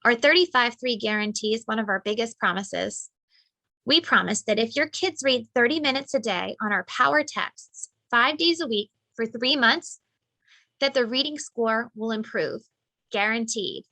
Our 35-3 guarantee is one of our biggest promises. We promise that if your kids read 30 minutes a day on our power texts 5 days a week for 3 months, that the reading score will improve, guaranteed.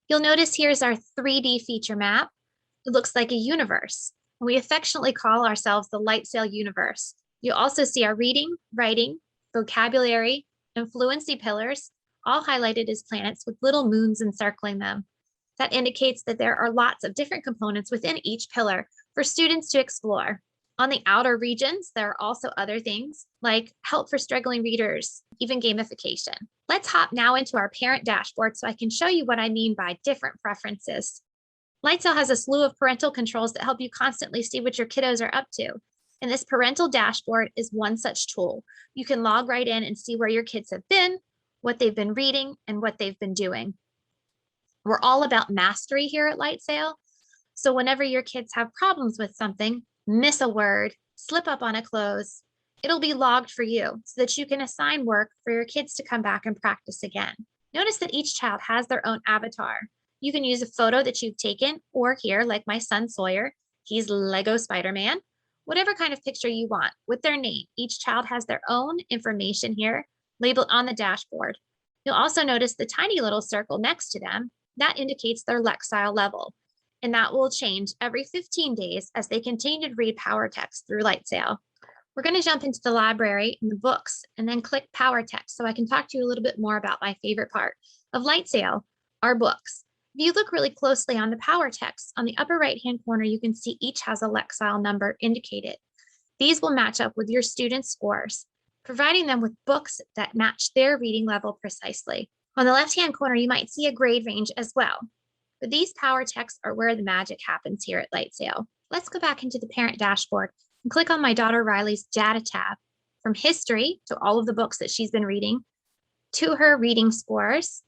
You'll notice here's our 3D feature map. It looks like a universe. We affectionately call ourselves the LightSail universe. You'll also see our reading, writing, vocabulary, and fluency pillars, all highlighted as planets with little moons encircling them. That indicates that there are lots of different components within each pillar for students to explore. On the outer regions, there are also other things like help for struggling readers, even gamification. Let's hop now into our parent dashboard so I can show you what I mean by different preferences. LightSail has a slew of parental controls that help you constantly see what your kiddos are up to. And this parental dashboard is one such tool. You can log right in and see where your kids have been, what they've been reading, and what they've been doing. We're all about mastery here at LightSail. So whenever your kids have problems with something, miss a word, slip up on a close, it'll be logged for you so that you can assign work for your kids to come back and practice again. Notice that each child has their own avatar. You can use a photo that you've taken, or here, like my son Sawyer, he's Lego Spider-Man, whatever kind of picture you want with their name. Each child has their own information here labeled on the dashboard. You'll also notice the tiny little circle next to them. That indicates their LexStyle level, and that will change every 15 days as they continue to read power text through LightSail. We're going to jump into the library and the books and then click power text so I can talk to you a little bit more about my favorite part of LightSail, our books. If you look really closely on the power text, on the upper right-hand corner, you can see each has a LexStyle number indicated. These will match up with your students' scores, providing them with books that match their reading level precisely. On the left-hand corner, you might see a grade range as well. But these power texts are where the magic happens here at LightSail. Let's go back into the parent dashboard and click on my daughter Riley's data tab. From history to all of the books that she's been reading, to her reading scores.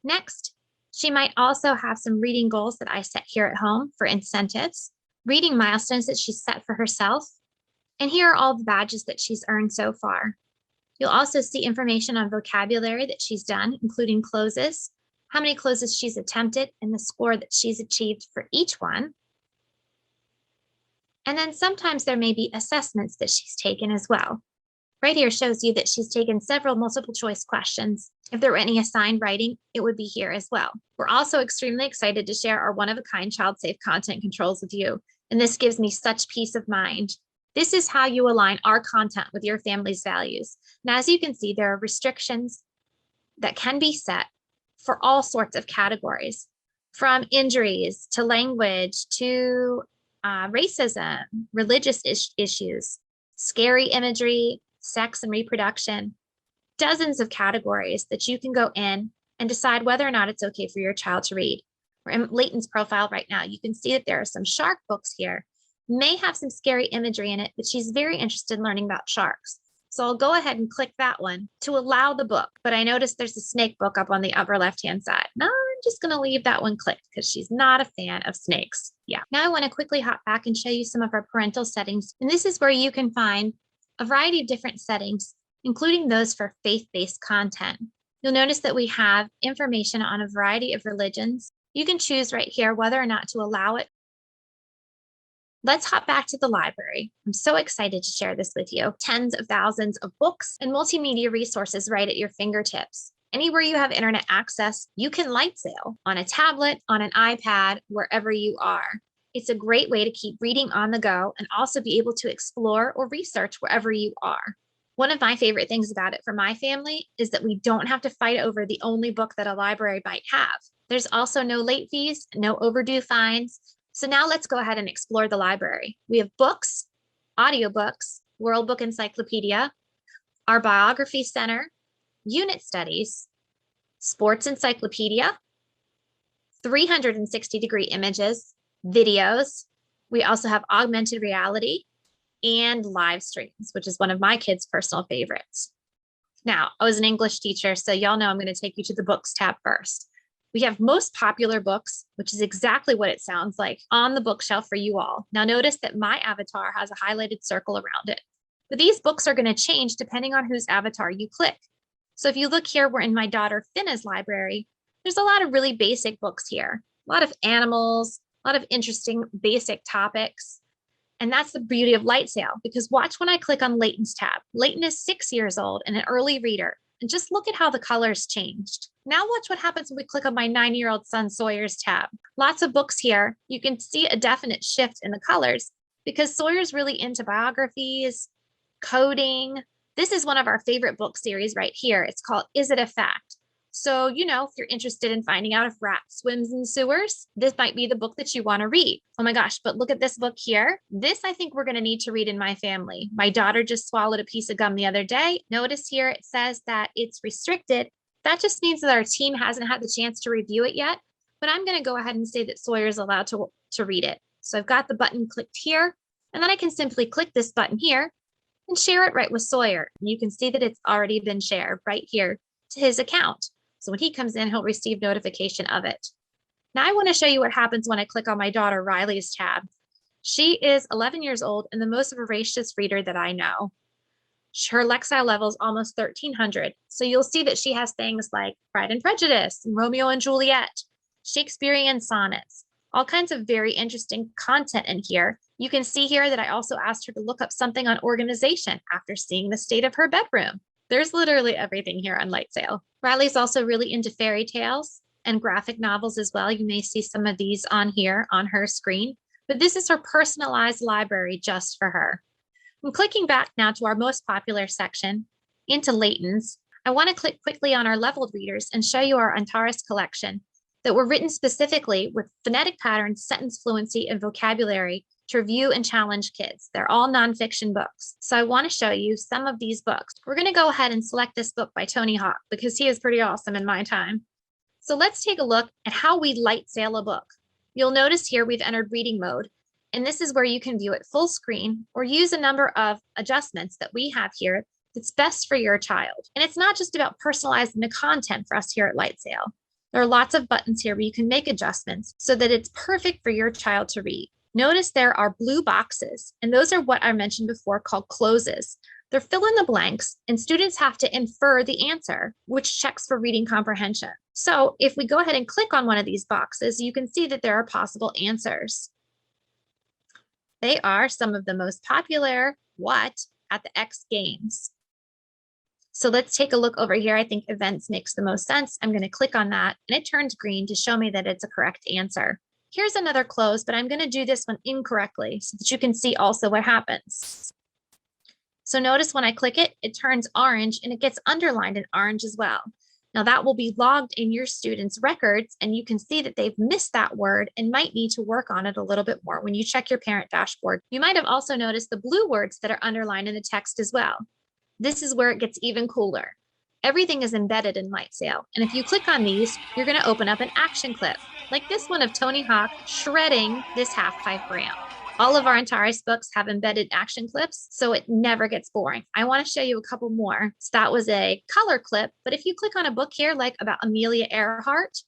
Next, she might also have some reading goals that I set here at home for incentives, reading milestones that she's set for herself, and here are all the badges that she's earned so far. You'll also see information on vocabulary that she's done, including closes, how many closes she's attempted, and the score that she's achieved for each one. And then sometimes there may be assessments that she's taken as well. Right here shows you that she's taken several multiple choice questions. If there were any assigned writing, it would be here as well. We're also extremely excited to share our one-of-a-kind child-safe content controls with you, and this gives me such peace of mind. This is how you align our content with your family's values. Now, as you can see, there are restrictions that can be set for all sorts of categories, from injuries to language to racism, religious issues, scary imagery, sex and reproduction, dozens of categories that you can go in and decide whether or not it's okay for your child to read. We're in Layton's profile right now. You can see that there are some shark books here. May have some scary imagery in it, but she's very interested in learning about sharks. So I'll go ahead and click that one to allow the book, but I noticed there's a snake book up on the upper left-hand side. No, I'm just gonna leave that one clicked because she's not a fan of snakes. Yeah, now I wanna quickly hop back and show you some of our parental settings. And this is where you can find a variety of different settings, including those for faith-based content. You'll notice that we have information on a variety of religions. You can choose right here whether or not to allow it. Let's hop back to the library. I'm so excited to share this with you. Tens of thousands of books and multimedia resources right at your fingertips. Anywhere you have internet access, you can LightSail on a tablet, on an iPad, wherever you are. It's a great way to keep reading on the go and also be able to explore or research wherever you are. One of my favorite things about it for my family is that we don't have to fight over the only book that a library might have. There's also no late fees, no overdue fines. So now let's go ahead and explore the library. We have books, audiobooks, World Book Encyclopedia, our Biography Center, Unit Studies, Sports Encyclopedia, 360-degree images, videos. We also have augmented reality and live streams, which is one of my kids' personal favorites. Now, I was an English teacher, so y'all know I'm going to take you to the books tab first. We have most popular books, which is exactly what it sounds like, on the bookshelf for you all. Now notice that my avatar has a highlighted circle around it. But these books are going to change depending on whose avatar you click. So if you look here, we're in my daughter Finna's library. There's a lot of really basic books here, a lot of animals, a lot of interesting basic topics. And that's the beauty of LightSail, because watch when I click on Layton's tab. Layton is 6 years old and an early reader. And just look at how the colors changed. Now watch what happens when we click on my 9-year-old son Sawyer's tab. Lots of books here. You can see a definite shift in the colors because Sawyer's really into biographies, coding. This is one of our favorite book series right here. It's called Is It a Fact? So, if you're interested in finding out if rat swims in sewers, this might be the book that you want to read. Oh my gosh, but look at this book here. This I think we're going to need to read in my family. My daughter just swallowed a piece of gum the other day. Notice here it says that it's restricted. That just means that our team hasn't had the chance to review it yet, but I'm going to go ahead and say that Sawyer's allowed to read it. So I've got the button clicked here, and then I can simply click this button here and share it right with Sawyer. And you can see that it's already been shared right here to his account. So when he comes in, he'll receive notification of it. Now I want to show you what happens when I click on my daughter Riley's tab. She is 11 years old and the most voracious reader that I know. Her Lexile level is almost 1300. So you'll see that she has things like Pride and Prejudice, and Romeo and Juliet, Shakespearean sonnets, all kinds of very interesting content in here. You can see here that I also asked her to look up something on organization after seeing the state of her bedroom. There's literally everything here on LightSail. Riley's also really into fairy tales and graphic novels as well. You may see some of these on here on her screen, but this is her personalized library just for her. I'm clicking back now to our most popular section, into Layton's. I want to click quickly on our leveled readers and show you our Antares collection that were written specifically with phonetic patterns, sentence fluency, and vocabulary to review and challenge kids. They're all nonfiction books. So I want to show you some of these books. We're going to go ahead and select this book by Tony Hawk because he is pretty awesome in my time. So let's take a look at how we light sail a book. You'll notice here we've entered reading mode, and this is where you can view it full screen or use a number of adjustments that we have here that's best for your child. And it's not just about personalizing the content for us here at LightSail. There are lots of buttons here where you can make adjustments so that it's perfect for your child to read. Notice there are blue boxes, and those are what I mentioned before called closes. They're fill in the blanks, and students have to infer the answer, which checks for reading comprehension. So if we go ahead and click on one of these boxes, you can see that there are possible answers. They are some of the most popular what at the X Games. So let's take a look over here. I think events makes the most sense. I'm going to click on that, and it turns green to show me that it's a correct answer. Here's another close, but I'm going to do this one incorrectly so that you can see also what happens. So notice when I click it, it turns orange and it gets underlined in orange as well. Now that will be logged in your students' records, and you can see that they've missed that word and might need to work on it a little bit more when you check your parent dashboard. You might have also noticed the blue words that are underlined in the text as well. This is where it gets even cooler. Everything is embedded in LightSail, and if you click on these, you're going to open up an action clip, like this one of Tony Hawk shredding this half-pipe ramp. All of our Antares books have embedded action clips, so it never gets boring. I want to show you a couple more. So that was a color clip, but if you click on a book here, like about Amelia Earhart,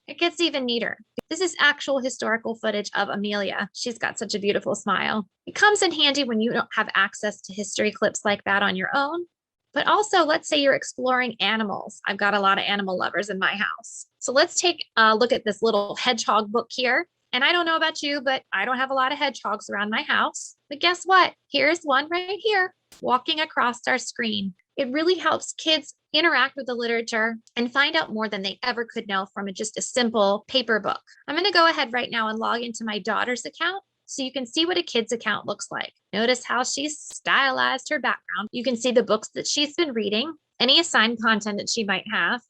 it gets even neater. This is actual historical footage of Amelia. She's got such a beautiful smile. It comes in handy when you don't have access to history clips like that on your own. But also, let's say you're exploring animals. I've got a lot of animal lovers in my house. So let's take a look at this little hedgehog book here. And I don't know about you, but I don't have a lot of hedgehogs around my house. But guess what? Here's one right here, walking across our screen. It really helps kids interact with the literature and find out more than they ever could know from just a simple paper book. I'm going to go ahead right now and log into my daughter's account. so you can see what a kid's account looks like. Notice how she's stylized her background. You can see the books that she's been reading, any assigned content that she might have.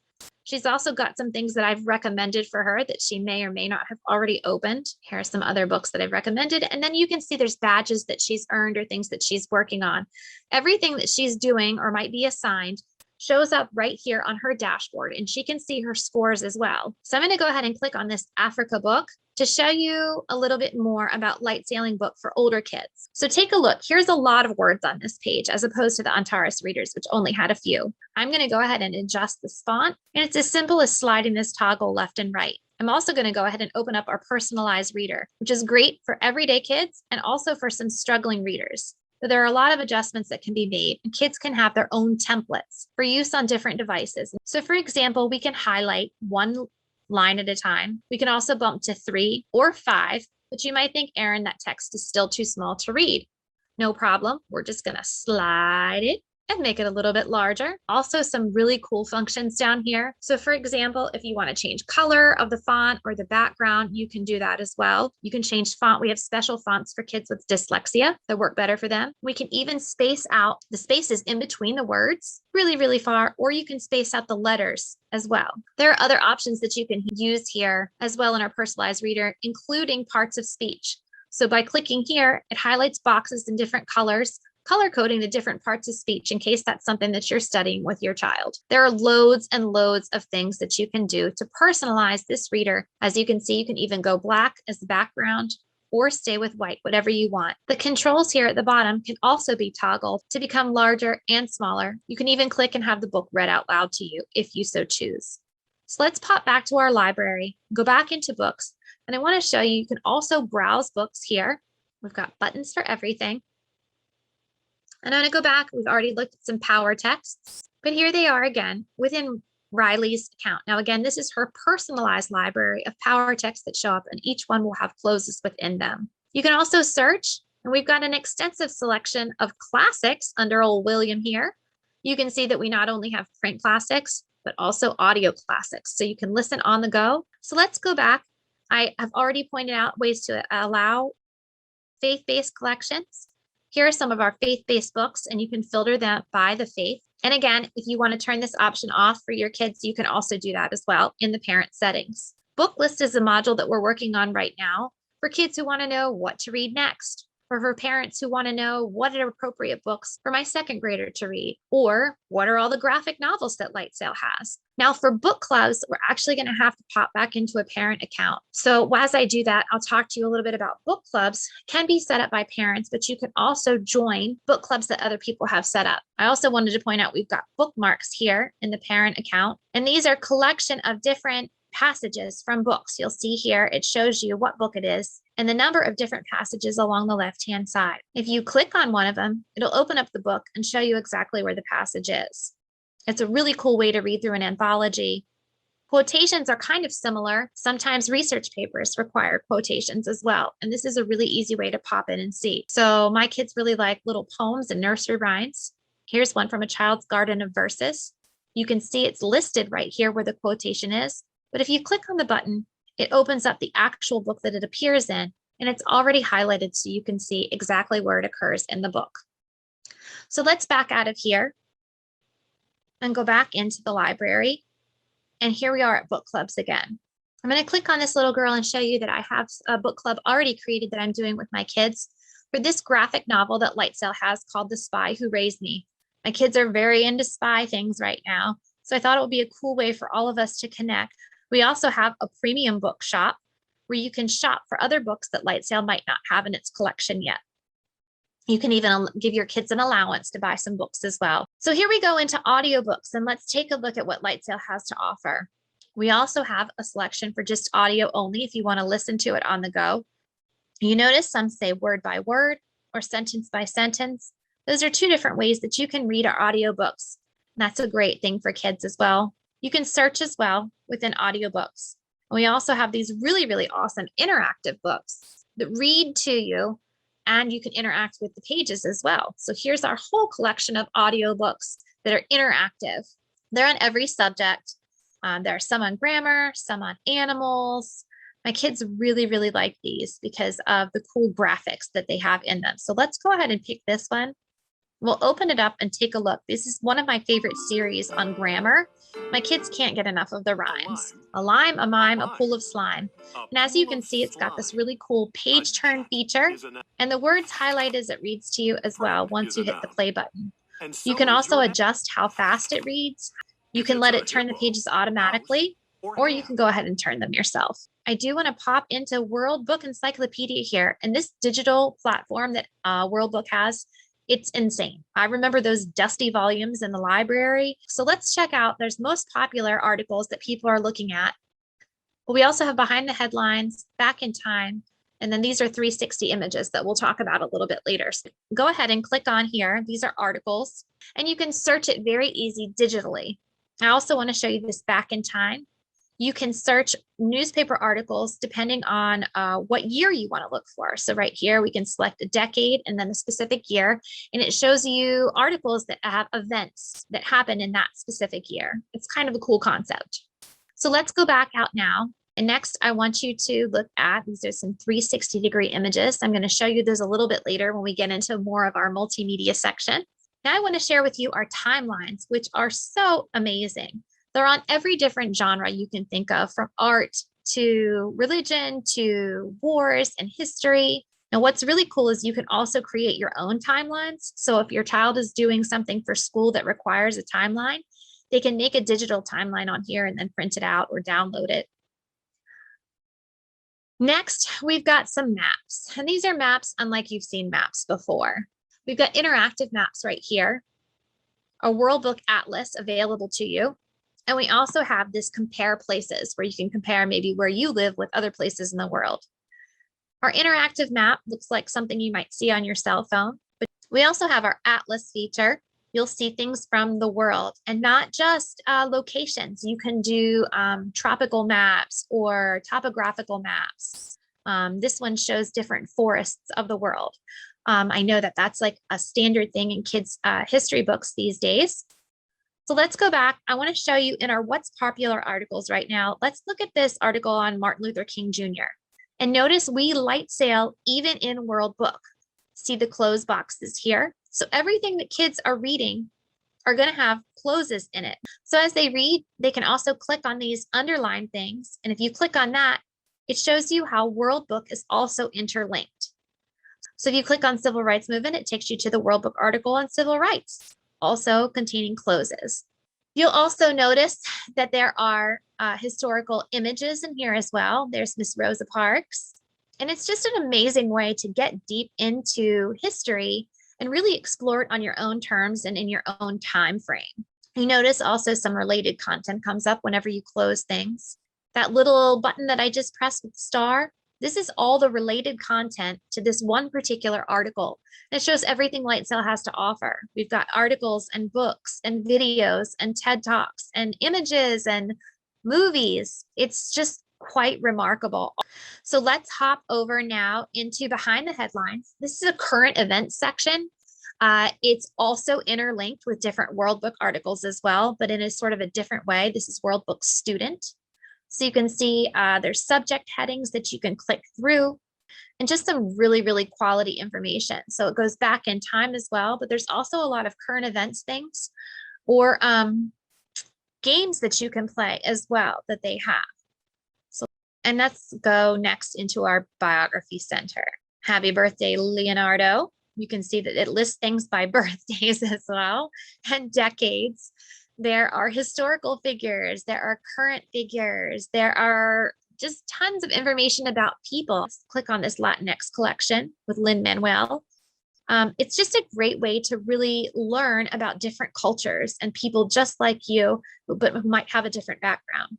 She's also got some things that I've recommended for her that she may or may not have already opened. Here are some other books that I've recommended. And then you can see there's badges that she's earned or things that she's working on. Everything that she's doing or might be assigned shows up right here on her dashboard, and she can see her scores as well. So I'm going to go ahead and click on this Africa book to show you a little bit more about light sailing book for older kids. So take a look. Here's a lot of words on this page as opposed to the Antares readers, which only had a few. I'm going to go ahead and adjust this font, and it's as simple as sliding this toggle left and right. I'm also going to go ahead and open up our personalized reader, which is great for everyday kids and also for some struggling readers. So there are a lot of adjustments that can be made, and kids can have their own templates for use on different devices. So for example, we can highlight one line at a time. We can also bump to 3 or 5, but you might think, Erin, that text is still too small to read. No problem. We're just going to slide it and make it a little bit larger. Also, some really cool functions down here. So for example, if you want to change color of the font or the background, you can do that as well. You can change font. We have special fonts for kids with dyslexia that work better for them. We can even space out the spaces in between the words really, really far, or you can space out the letters as well. There are other options that you can use here as well in our personalized reader, including parts of speech. So by clicking here, it highlights boxes in different colors, color coding the different parts of speech in case that's something that you're studying with your child. There are loads and loads of things that you can do to personalize this reader. As you can see, you can even go black as the background or stay with white, whatever you want. The controls here at the bottom can also be toggled to become larger and smaller. You can even click and have the book read out loud to you if you so choose. So let's pop back to our library, go back into books, and I want to show you, you can also browse books here. We've got buttons for everything. And I'm going to go back. We've already looked at some power texts, but here they are again within Riley's account. Now, again, this is her personalized library of power texts that show up, and each one will have closes within them. You can also search, and we've got an extensive selection of classics under old William here. You can see that we not only have print classics, but also audio classics, so you can listen on the go. So let's go back. I have already pointed out ways to allow faith-based collections. Here are some of our faith-based books, and you can filter them by the faith. And again, if you want to turn this option off for your kids, you can also do that as well in the parent settings. Book list is a module that we're working on right now for kids who want to know what to read next, or for parents who want to know what are appropriate books for my second grader to read, or what are all the graphic novels that LightSail has. Now for book clubs, we're actually going to have to pop back into a parent account. So as I do that, I'll talk to you a little bit about book clubs. Can be set up by parents, but you can also join book clubs that other people have set up. I also wanted to point out we've got bookmarks here in the parent account, and these are a collection of different passages from books. You'll see here, it shows you what book it is and the number of different passages along the left-hand side. If you click on one of them, it'll open up the book and show you exactly where the passage is. It's a really cool way to read through an anthology. Quotations are kind of similar. Sometimes research papers require quotations as well. And this is a really easy way to pop in and see. So my kids really like little poems and nursery rhymes. Here's one from A Child's Garden of Verses. You can see it's listed right here where the quotation is. But if you click on the button, it opens up the actual book that it appears in, and it's already highlighted so you can see exactly where it occurs in the book. So let's back out of here and go back into the library. And here we are at book clubs again. I'm going to click on this little girl and show you that I have a book club already created that I'm doing with my kids for this graphic novel that LightSail has called The Spy Who Raised Me. My kids are very into spy things right now, so I thought it would be a cool way for all of us to connect. We also have a premium book shop where you can shop for other books that LightSail might not have in its collection yet. You can even give your kids an allowance to buy some books as well. So here we go into audiobooks, and let's take a look at what LightSail has to offer. We also have a selection for just audio only if you want to listen to it on the go. You notice some say word by word or sentence by sentence. Those are two different ways that you can read our audiobooks. And that's a great thing for kids as well. You can search as well within audiobooks. And we also have these really, really awesome interactive books that read to you, and you can interact with the pages as well. So here's our whole collection of audiobooks that are interactive. They're on every subject. There are some on grammar, some on animals, My kids really, really like these because of the cool graphics that they have in them. So let's go ahead and pick this one. We'll open it up and take a look. This is one of my favorite series on grammar. My kids can't get enough of the rhymes. A lime, a mime, a pool of slime. And as you can see, it's got this really cool page turn feature. And the words highlight as it reads to you as well once you hit the play button. You can also adjust how fast it reads. You can let it turn the pages automatically, or you can go ahead and turn them yourself. I do want to pop into World Book Encyclopedia here. And this digital platform that World Book has, it's insane. I remember those dusty volumes in the library. So let's check out, there's most popular articles that people are looking at. But we also have behind the headlines, back in time, and then these are 360 images that we'll talk about a little bit later. So go ahead and click on here. These are articles, and you can search it very easy digitally. I also want to show you this back in time. You can search newspaper articles depending on what year you want to look for. So right here, we can select a decade and then a specific year, and it shows you articles that have events that happen in that specific year. It's kind of a cool concept. So let's go back out now. And next, I want you to look at, these are some 360-degree images. I'm going to show you those a little bit later when we get into more of our multimedia section. Now I want to share with you our timelines, which are so amazing. They're on every different genre you can think of, from art to religion to wars and history. Now, what's really cool is you can also create your own timelines. So if your child is doing something for school that requires a timeline, they can make a digital timeline on here and then print it out or download it. Next, we've got some maps. And these are maps unlike you've seen maps before. We've got interactive maps right here, a World Book Atlas available to you. And we also have this compare places where you can compare maybe where you live with other places in the world. Our interactive map looks like something you might see on your cell phone, but we also have our Atlas feature. You'll see things from the world and not just locations. You can do tropical maps or topographical maps. This one shows different forests of the world. I know that that's like a standard thing in kids' history books these days. So let's go back. I want to show you in our What's Popular articles right now. Let's look at this article on Martin Luther King Jr. And notice we light sail even in World Book. See the close boxes here. So everything that kids are reading are going to have closes in it. So as they read, they can also click on these underlined things. And if you click on that, it shows you how World Book is also interlinked. So if you click on Civil Rights Movement, it takes you to the World Book article on civil rights, also containing closes. You'll also notice that there are historical images in here as well. There's Miss Rosa Parks. And it's just an amazing way to get deep into history and really explore it on your own terms and in your own time frame. You notice also some related content comes up whenever you close things. That little button that I just pressed with the star, this is all the related content to this one particular article. It shows everything LightSail has to offer. We've got articles and books and videos and TED Talks and images and movies. It's just quite remarkable. So let's hop over now into behind the headlines. This is a current events section. It's also interlinked with different World Book articles as well, but in a sort of a different way. This is World Book Student. So you can see there's subject headings that you can click through and just some really, really quality information. So it goes back in time as well, but there's also a lot of current events things or games that you can play as well that they have. So, and let's go next into our biography center. Happy birthday, Leonardo. You can see that it lists things by birthdays as well and decades. There are historical figures, there are current figures, there are just tons of information about people. Let's click on this Latinx collection with Lin-Manuel. It's just a great way to really learn about different cultures and people just like you, but who might have a different background.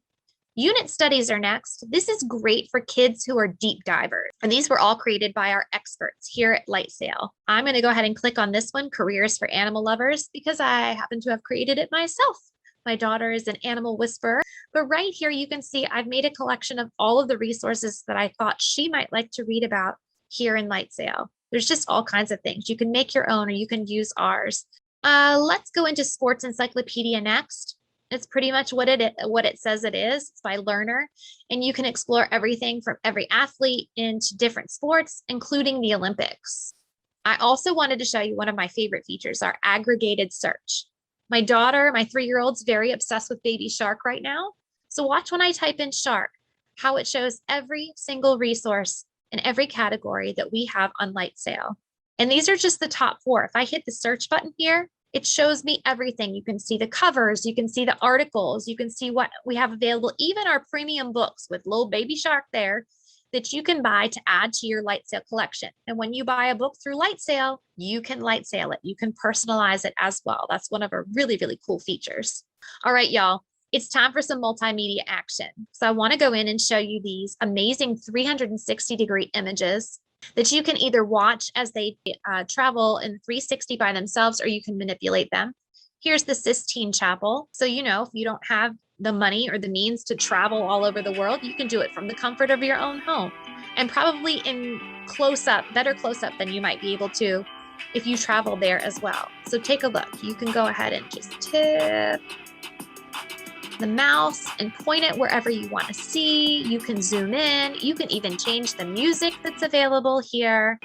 Unit studies are next. This is great for kids who are deep divers. And these were all created by our experts here at LightSail. I'm going to go ahead and click on this one, Careers for Animal Lovers, because I happen to have created it myself. My daughter is an animal whisperer. But right here, you can see I've made a collection of all of the resources that I thought she might like to read about here in LightSail. There's just all kinds of things. You can make your own or you can use ours. Let's go into Sports Encyclopedia next. It's pretty much what it says it is. It's by Learner, and you can explore everything from every athlete into different sports, including the Olympics. I also wanted to show you one of my favorite features, our aggregated search. My daughter, my 3-year-old's very obsessed with baby shark right now. So watch when I type in shark, how it shows every single resource in every category that we have on LightSail. And these are just the top 4. If I hit the search button here, it shows me everything. You can see the covers, you can see the articles, you can see what we have available, even our premium books with little baby shark there that you can buy to add to your LightSail collection. And when you buy a book through LightSail, you can LightSail it. You can personalize it as well. That's one of our really, really cool features. All right, y'all, it's time for some multimedia action. So I want to go in and show you these amazing 360-degree images that you can either watch as they travel in 360 by themselves, or you can manipulate them. Here's the Sistine Chapel. So, if you don't have the money or the means to travel all over the world, you can do it from the comfort of your own home, and probably in better close up than you might be able to if you travel there as well. So take a look. You can go ahead and just tip the mouse and point it wherever you want to see. You can zoom in. You can even change the music that's available here.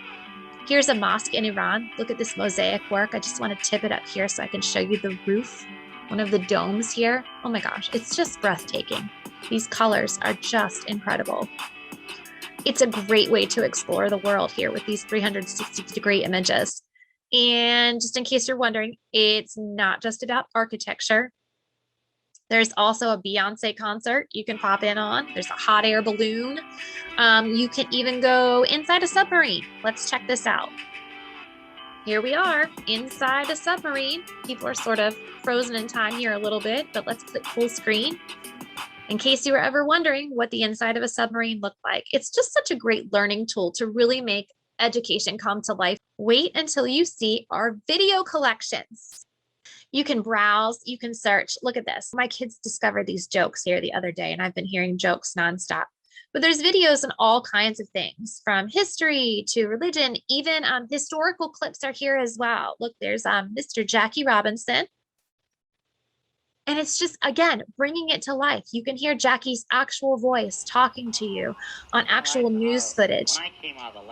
Here's a mosque in Iran. Look at this mosaic work. I just want to tip it up here so I can show you the roof, one of the domes here. Oh my gosh, it's just breathtaking. These colors are just incredible. It's a great way to explore the world here with these 360-degree images. And just in case you're wondering, it's not just about architecture. There's also a Beyonce concert you can pop in on. There's a hot air balloon. You can even go inside a submarine. Let's check this out. Here we are inside a submarine. People are sort of frozen in time here a little bit, but let's click full screen. In case you were ever wondering what the inside of a submarine looked like, it's just such a great learning tool to really make education come to life. Wait until you see our video collections. You can browse, you can search. Look at this. My kids discovered these jokes here the other day, and I've been hearing jokes nonstop. But there's videos on all kinds of things, from history to religion. Even historical clips are here as well. Look, there's Mr. Jackie Robinson. And it's just, again, bringing it to life. You can hear Jackie's actual voice talking to you on actual news footage.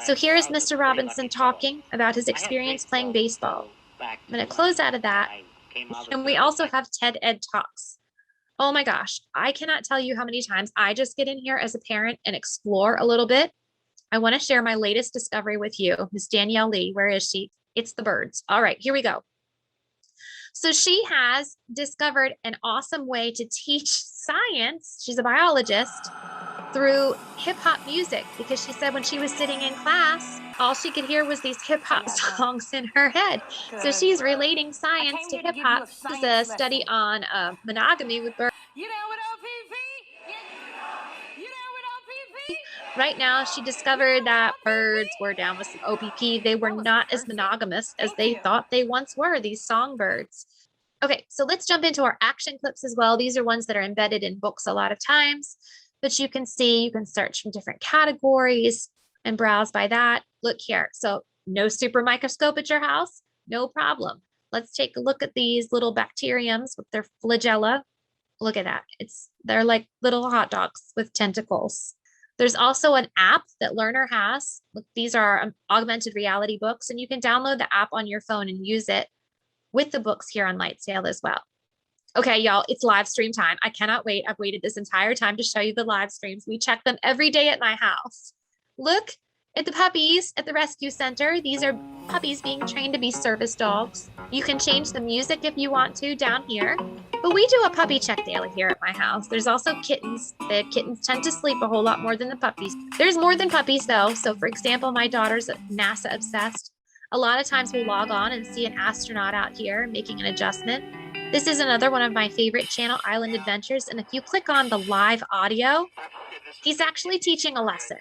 So here's Mr. Robinson talking about his experience playing baseball. I'm going to close out of that. And we also have TED Ed Talks. Oh my gosh, I cannot tell you how many times I just get in here as a parent and explore a little bit. I want to share my latest discovery with you. Miss Danielle Lee, where is she? It's the birds. All right, here we go. So she has discovered an awesome way to teach science. She's a biologist through hip hop music, because she said when she was sitting in class, all she could hear was these hip hop songs in her head. So she's relating science to hip hop. This is a study on monogamy with birds. Right now, she discovered that birds were down with some OPP. They were not as monogamous as they thought they once were, these songbirds. Okay, so let's jump into our action clips as well. These are ones that are embedded in books a lot of times, but you can search from different categories and browse by that. Look here. So no super microscope at your house? No problem. Let's take a look at these little bacteriums with their flagella. Look at that. They're like little hot dogs with tentacles. There's also an app that Learner has. Look, these are augmented reality books, and you can download the app on your phone and use it with the books here on LightSail as well. Okay, y'all, it's live stream time. I cannot wait. I've waited this entire time to show you the live streams. We check them every day at my house. Look at the puppies at the rescue center. These are puppies being trained to be service dogs. You can change the music if you want to down here. But we do a puppy check daily here at my house. There's also kittens. The kittens tend to sleep a whole lot more than the puppies. There's more than puppies though. So for example, my daughter's NASA obsessed. A lot of times we'll log on and see an astronaut out here making an adjustment. This is another one of my favorite channel, Island Adventures. And if you click on the live audio, he's actually teaching a lesson.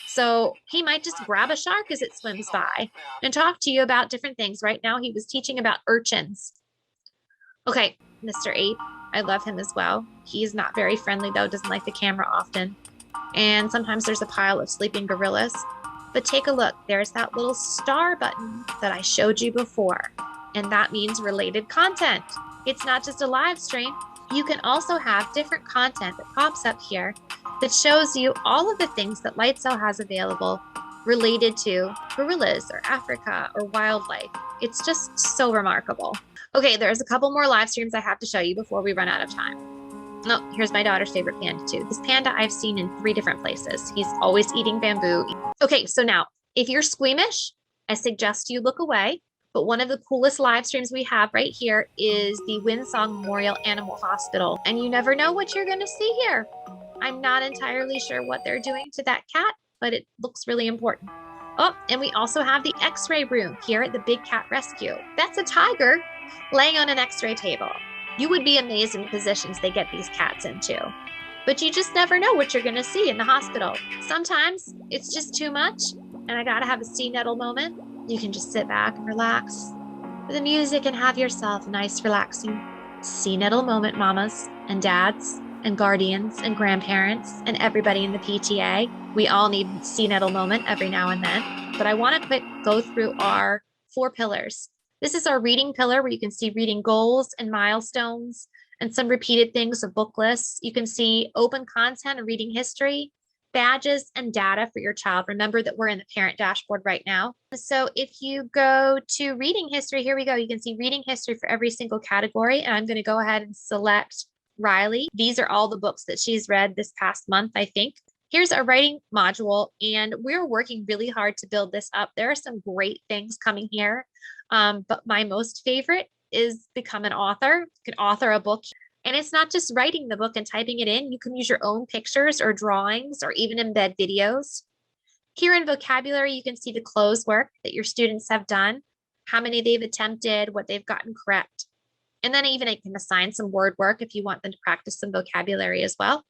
So he might just grab a shark as it swims by and talk to you about different things. Right now, he was teaching about urchins. Okay, Mr. Ape, I love him as well. He's not very friendly though, doesn't like the camera often. And sometimes there's a pile of sleeping gorillas. But take a look, there's that little star button that I showed you before. And that means related content. It's not just a live stream. You can also have different content that pops up here that shows you all of the things that LightSail has available related to gorillas or Africa or wildlife. It's just so remarkable. Okay, there's a couple more live streams I have to show you before we run out of time. Oh, here's my daughter's favorite panda too. This panda I've seen in 3 different places. He's always eating bamboo. Okay, so now if you're squeamish, I suggest you look away. But one of the coolest live streams we have right here is the Windsong Memorial Animal Hospital. And you never know what you're going to see here. I'm not entirely sure what they're doing to that cat, but it looks really important. Oh, and we also have the X-ray room here at the Big Cat Rescue. That's a tiger laying on an X-ray table. You would be amazed in the positions they get these cats into. But you just never know what you're going to see in the hospital. Sometimes it's just too much, and I got to have a sea nettle moment. You can just sit back and relax with the music and have yourself a nice, relaxing sea nettle moment, mamas and dads and guardians and grandparents and everybody in the PTA. We all need sea nettle moment every now and then. But I want to go through our 4 pillars. This is our reading pillar where you can see reading goals and milestones and some repeated things of book lists. You can see open content and reading history, badges, and data for your child. Remember that we're in the parent dashboard right now. So if you go to reading history, here we go. You can see reading history for every single category. And I'm going to go ahead and select Riley. These are all the books that she's read this past month, I think. Here's our writing module, and we're working really hard to build this up. There are some great things coming here, but my most favorite is become an author. You can author a book. And it's not just writing the book and typing it in. You can use your own pictures or drawings or even embed videos. Here in vocabulary, you can see the close work that your students have done, how many they've attempted, what they've gotten correct. And then even I can assign some word work if you want them to practice some vocabulary as well.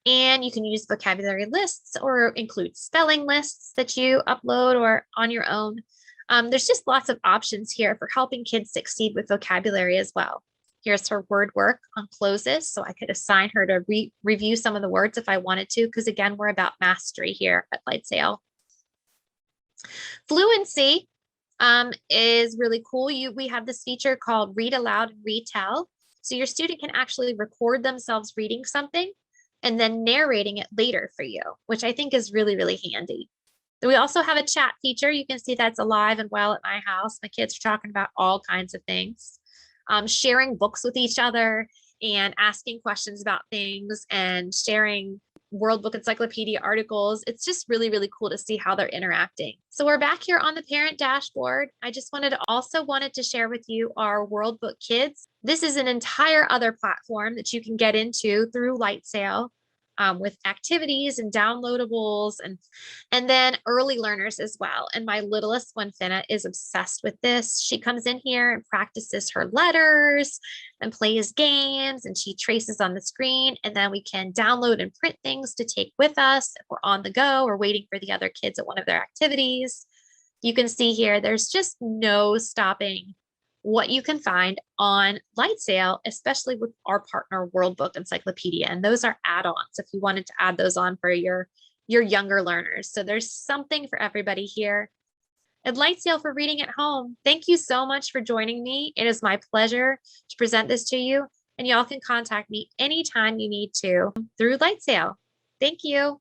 And you can use vocabulary lists or include spelling lists that you upload or on your own. There's just lots of options here for helping kids succeed with vocabulary as well. Here's her word work on closes. So I could assign her to review some of the words if I wanted to, because again, we're about mastery here at LightSail. Fluency is really cool. We have this feature called Read Aloud and Retell. So your student can actually record themselves reading something and then narrating it later for you, which I think is really, really handy. We also have a chat feature. You can see that's alive and well at my house. My kids are talking about all kinds of things. Sharing books with each other and asking questions about things and sharing World Book Encyclopedia articles. It's just really, really cool to see how they're interacting. So we're back here on the parent dashboard. I just wanted to share with you our World Book Kids. This is an entire other platform that you can get into through LightSail. With activities and downloadables and then early learners as well. And my littlest one, Finna, is obsessed with this. She comes in here and practices her letters and plays games, and she traces on the screen, and then we can download and print things to take with us if we're on the go or waiting for the other kids at one of their activities. You can see here, there's just no stopping what you can find on LightSail, especially with our partner World Book Encyclopedia. And those are add-ons if you wanted to add those on for your younger learners. So there's something for everybody here. And LightSail for reading at home. Thank you so much for joining me. It is my pleasure to present this to you. And y'all can contact me anytime you need to through LightSail. Thank you.